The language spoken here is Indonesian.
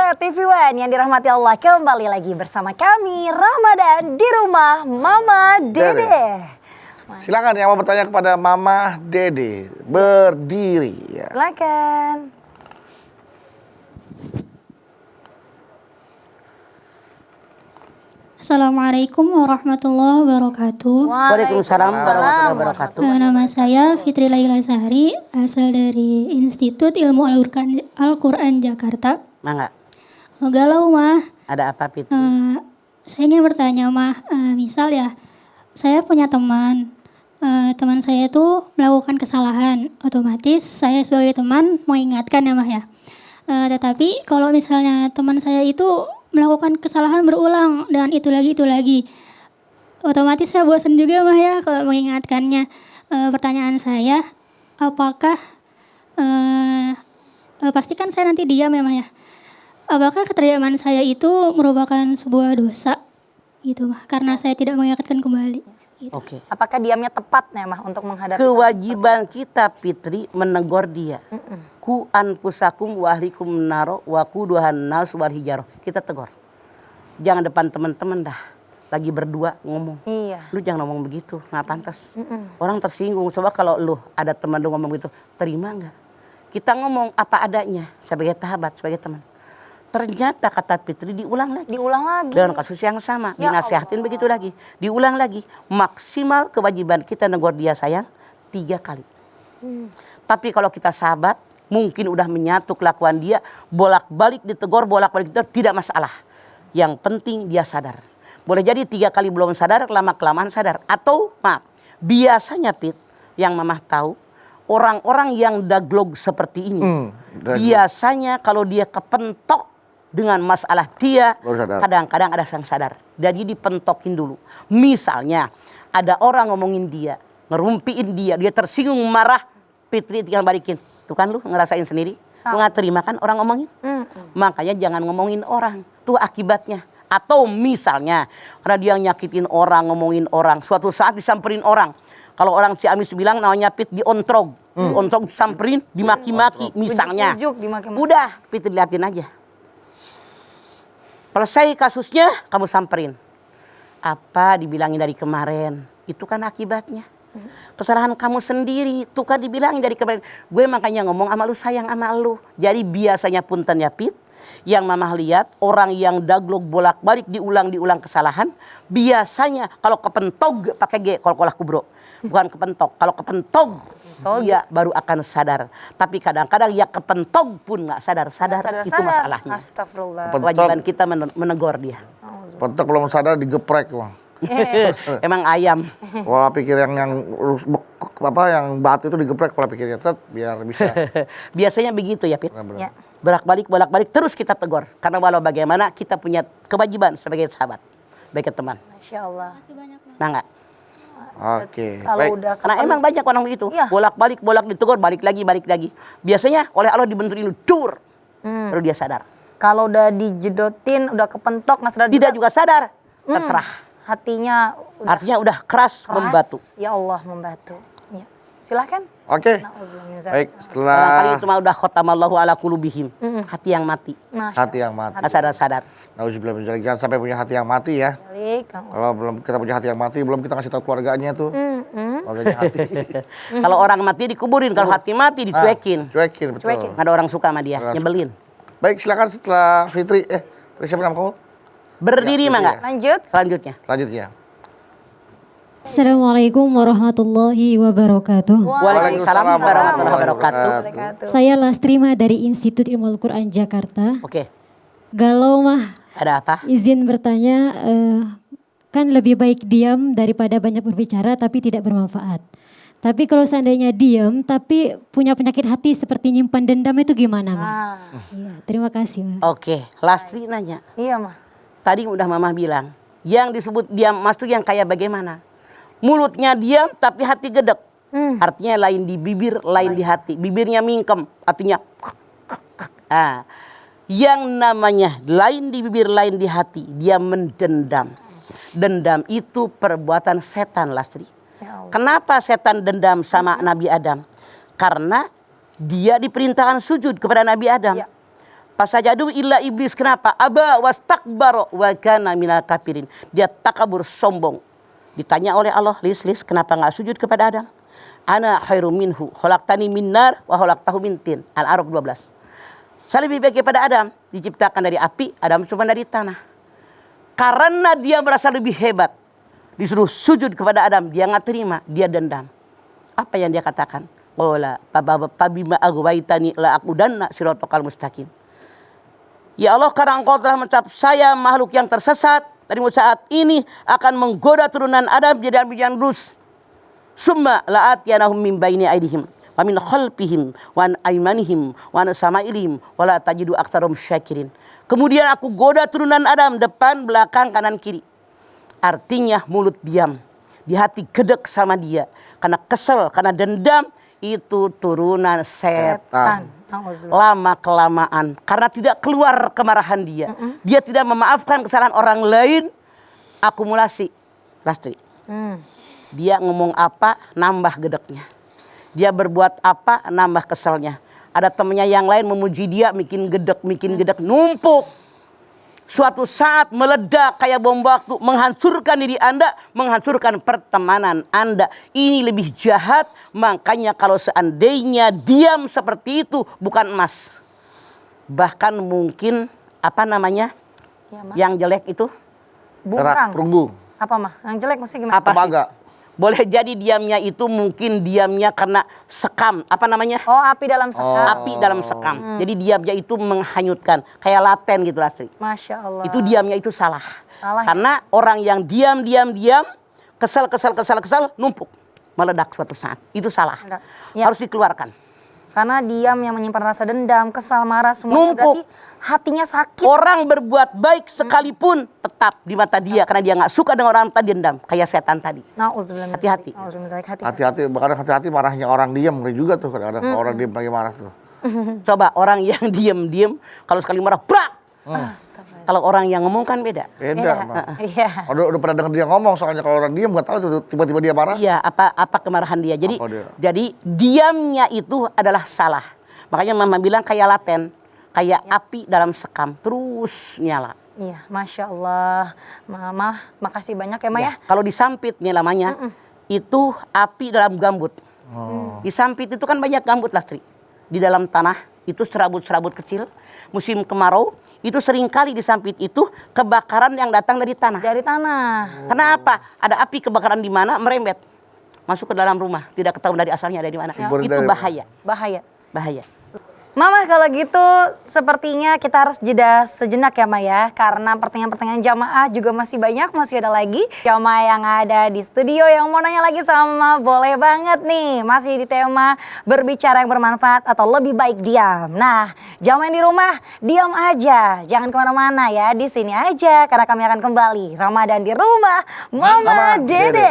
Sobat TV One yang dirahmati Allah, kembali lagi bersama kami Ramadan di rumah Mama Dede. Silakan yang mau bertanya kepada Mama Dede, berdiri. Ya. Silakan. Assalamualaikum warahmatullahi wabarakatuh. Waalaikumsalam warahmatullahi wabarakatuh. Nama saya Fitri Laila Sahari, asal dari Institut Ilmu Al-Quran Jakarta. Mangga. Galau mah. Ada apa Fitri? Saya ingin bertanya mah, misal ya, saya punya teman. Teman saya itu melakukan kesalahan, otomatis saya sebagai teman mengingatkan ya mah ya. Tetapi kalau misalnya teman saya itu melakukan kesalahan berulang dan itu lagi, otomatis saya bosan juga mah ya kalau mengingatkannya. Pertanyaan saya, apakah pastikan saya nanti diam ya mah ya. Apakah keterdiaman saya itu merupakan sebuah dosa gitu mah karena saya tidak mengingatkan kembali. Gitu. Oke. Apakah diamnya tepat nih mah untuk menghadapi Kewajiban kita Fitri menegur dia. Ku anfusakum wa ahlikum naro wa quduhan nas wal hijarah. Kita tegur. Jangan depan teman-teman dah. Lagi berdua ngomong. Iya. Lu jangan ngomong begitu, nggak pantas. Orang tersinggung. Coba kalau lu ada teman lu ngomong begitu, terima nggak? Kita ngomong apa adanya sebagai sahabat, sebagai teman. Ternyata kata Fitri diulang lagi. Diulang lagi. Dengan kasus yang sama, Ya dinasihatin Allah. begitu lagi. Diulang lagi. Maksimal kewajiban kita negur dia sayang 3 kali. Tapi kalau kita sahabat, mungkin udah menyatu kelakuan dia, bolak-balik ditegur, bolak-balik ditegur, tidak masalah. Yang penting dia sadar. Boleh jadi 3 kali belum sadar, lama-kelamaan sadar. Atau maaf, biasanya Pit, yang Mamah tahu, orang-orang yang daglog seperti ini, biasanya kalau dia kepentok dengan masalah dia, kadang-kadang ada yang sadar. Jadi dipentokin dulu. Misalnya ada orang ngomongin dia, ngerumpiin dia tersinggung, marah, Fitri tinggal balikin. Tuh kan lu ngerasain sendiri, lu nggak terima kan orang ngomongin. Makanya jangan ngomongin orang, tuh akibatnya. Atau misalnya karena dia nyakitin orang, ngomongin orang, suatu saat disamperin orang. Kalau orang Ciamis bilang namanya Pit diontrog, diontrog disamperin, dimaki-maki misalnya. Ujuk, dimaki-maki. Udah, Pit liatin aja. Selesai kasusnya, kamu samperin. Apa dibilangin dari kemarin? Itu kan akibatnya. Kesalahan kamu sendiri, itu kan dibilangin dari kemarin. Gue makanya ngomong sama lu, sayang sama lu. Jadi biasanya punten ya Pit, yang Mamah lihat orang yang daglog bolak-balik diulang-diulang kesalahan, biasanya kalau kepentog pakai G, kolkolah kubro. Bukan kepentog, kalau kepentog dia baru akan sadar. Tapi kadang-kadang ya kepentog pun nggak sadar itu masalahnya. Astagfirullah. Kewajiban kita menegur dia. Pentok belum sadar digeprek, Bang. Emang ayam. Pola pikir yang batu itu digeprek pola pikirnya, biar bisa. Biasanya begitu ya Pit. Ya. Bolak-balik terus kita tegur. Karena walau bagaimana kita punya kewajiban sebagai sahabat, sebagai teman. Masya Allah. Terima kasih banyak Mas. Nah enggak? Oke. Kalau Baik. udah Karena emang banyak orang begitu. Iya. Bolak ditegur, balik lagi. Biasanya oleh Allah dibenturin dur. Baru dia sadar. kalau udah dijedotin, udah kepentok, nggak sadar Tidak juga, juga sadar. Terserah. hatinya udah Artinya udah keras membatu. Ya Allah, membatu. Ya. Silahkan. Oke. Na'udzubillah min zalik. Baik, Barangkali setelah itu mah udah khotamallahu ala qulubihim. Hati yang mati. Masya hati yang mati. Nggak sadar. Nauzubillah min zalik. Jangan sampai punya hati yang mati ya. Allah. Kang. Kalau belum kita punya hati yang mati, belum kita kasih tahu keluarganya tuh. Keluarganya hati. Kalau orang mati dikuburin, kalau hati mati dicuekin. Cuekin, betul. Cuekin. Nggak ada orang suka sama dia, nyebelin. Baik, silakan setelah Fitri. Tadi siapa nama kamu? Berdiri Ya, mah nggak? Lanjut. Selanjutnya. Selanjutnya. Assalamualaikum warahmatullahi wabarakatuh. Waalaikumsalam warahmatullahi wabarakatuh. Saya Lastrima dari Institut Ilmu Al-Quran Jakarta. Oke, Galau mah, ada apa? izin bertanya, kan lebih baik diam daripada banyak berbicara tapi tidak bermanfaat. Tapi kalau seandainya diam tapi punya penyakit hati seperti nyimpan dendam itu gimana, Mah? Iya, terima kasih, Mah. Oke, Lastri nanya. Iya mah. Tadi udah Mamah bilang, yang disebut diam mas tuh yang kayak bagaimana? Mulutnya diam tapi hati gedek. Artinya lain di bibir, lain di hati. Bibirnya mingkem, artinya yang namanya lain di bibir, lain di hati, dia mendendam. Dendam itu perbuatan setan, Lastri. Ya Allah. Kenapa setan dendam sama Nabi Adam? Karena dia diperintahkan sujud kepada Nabi Adam. Ya. Fasajadu illa iblis. Kenapa? Aba wastakbaro wa kana minal kafirin. Dia takabur, sombong. Ditanya oleh Allah, Lis, kenapa nggak sujud kepada Adam? Ana khairum minhu, khalaqtani min nar wa khalaqtahu min tin. Al-A'raf 12. Saya lebih baik daripada Adam, diciptakan dari api, Adam cuma dari tanah. Karena dia merasa lebih hebat, disuruh sujud kepada Adam, dia nggak terima, dia dendam. Apa yang dia katakan? Qala fabima aghwaytani la aqudanna siratal mustaqim. Ya Allah, karena Engkau telah mencap saya makhluk yang tersesat, dari saat ini akan menggoda turunan Adam jadi yang lurus. Summa la'atiyanahum min baini aydihim wa min khalfihim wa an aymanihim wa an samailihim wa la tajidu aktsarum syakirin. Kemudian aku goda turunan Adam depan, belakang, kanan, kiri. Artinya mulut diam, di hati gedek sama dia karena kesel, karena dendam. Itu turunan setan. Lama kelamaan karena tidak keluar kemarahan dia, dia tidak memaafkan kesalahan orang lain, akumulasi Lastri. Dia ngomong apa nambah gedeknya, dia berbuat apa nambah keselnya. Ada temennya yang lain memuji dia, bikin gedek numpuk. Suatu saat meledak kayak bom waktu, menghancurkan diri Anda, menghancurkan pertemanan Anda. Ini lebih jahat. Makanya kalau seandainya diam seperti itu, bukan emas, bahkan mungkin apa namanya Ya, yang jelek itu bumerang. Perunggu. Apa mah? Yang jelek maksudnya gimana? apa sih? Tembaga. Boleh jadi diamnya itu mungkin diamnya karena sekam, apa namanya? Oh, api dalam sekam. Api dalam sekam. Jadi diamnya itu menghanyutkan, kayak laten gitu Lastri. Masya Allah. Itu diamnya itu salah. Salah ya? Karena orang yang diam, kesal, numpuk, meledak suatu saat. Itu salah. Ya. Harus dikeluarkan. Karena diam yang menyimpan rasa dendam, kesal, marah, semuanya Numpuk. berarti hatinya sakit. Orang berbuat baik sekalipun tetap di mata dia karena dia nggak suka dengan orang tadi dendam, kayak setan tadi. Nauzubillah. Hati-hati. Hati-hati, bahkan hati-hati marahnya orang diam, ngeri juga tuh kadang-kadang kalau orang diam lagi marah tuh. Coba orang yang diem kalau sekali marah, brak. Astagfirullah. Kalau orang yang ngomong kan beda. Beda, Bang. Iya. Udah pernah dengar dia ngomong, soalnya kalau orang diam nggak tahu tuh tiba-tiba dia marah. Iya, apa kemarahan dia. Apa dia? Jadi diamnya itu adalah salah. Makanya Mama bilang kayak laten, kayak api dalam sekam terus nyala. Iya, Masya Allah. Mama, makasih banyak ya, Ma ya. Kalau disampit nih namanya, itu api dalam gambut. Disampit itu kan banyak gambut Lastri. Di dalam tanah itu serabut-serabut kecil. Musim kemarau itu seringkali disampit itu kebakaran yang datang dari tanah. Dari tanah. Kenapa? Ada api kebakaran di mana merembet masuk ke dalam rumah, tidak ketahuan dari asalnya ada di mana. Sumber Itu dari- bahaya, Bahaya. bahaya. Mama, kalau gitu sepertinya kita harus jeda sejenak ya, Ma ya. Karena pertanyaan-pertanyaan jamaah juga masih banyak, masih ada lagi. Jamaah yang ada di studio yang mau nanya lagi sama boleh banget nih. Masih di tema berbicara yang bermanfaat atau lebih baik diam. Nah, jamaah yang di rumah, diam aja. Jangan kemana-mana ya, di sini aja. Karena kami akan kembali Ramadan di rumah Mama Dede.